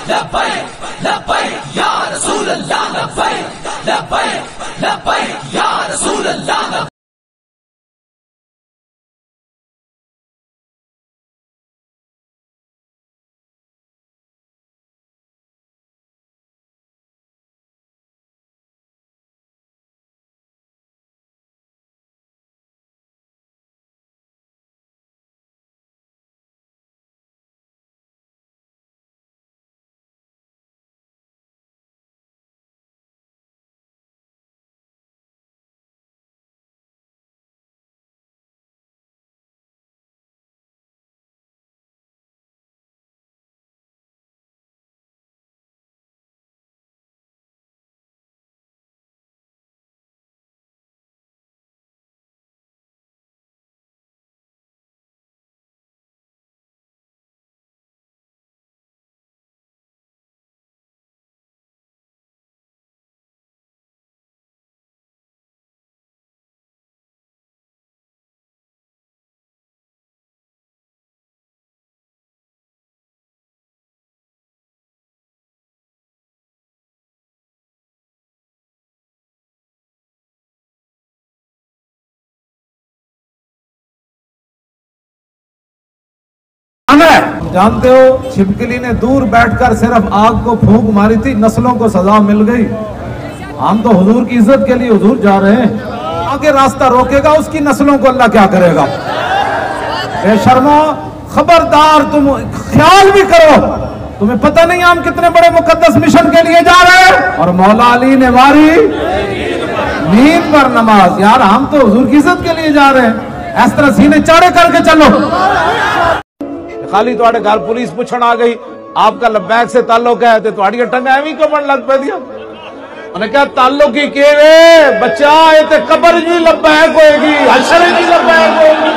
लब्बैक लब्बैक या रसूल अल्लाह, लब्बैक लब्बैक लब्बैक या रसूल अल्लाह। जानते हो, छिपकली ने दूर बैठकर सिर्फ आग को फूंक मारी थी, नस्लों को सजा मिल गई। हम तो हुजूर की इज्जत के लिए हुजूर जा रहे हैं, आगे रास्ता रोकेगा उसकी नस्लों को अल्लाह क्या करेगा। बेशर्मो, खबरदार, तुम ख्याल भी करो, तुम्हें पता नहीं हम कितने बड़े मुकद्दस मिशन के लिए जा रहे हैं। और मौला अली ने मारी नींद पर नमाज। यार हम तो हुजूर की इज्जत के लिए जा रहे हैं, इस तरह सीने चाड़े करके चलो। खाली तुहाडे घर पुलिस पूछण आ गई आपका लब्बैक से ताल्लुक है तो तुहाडी टंग एवं घुमण लग पै दिया। उन्हें कहा ताल्लुक ही केवे बच्चा, ये ते कब्र जी लब्बैक होएगी, हशर जी लब्बैक होएगी।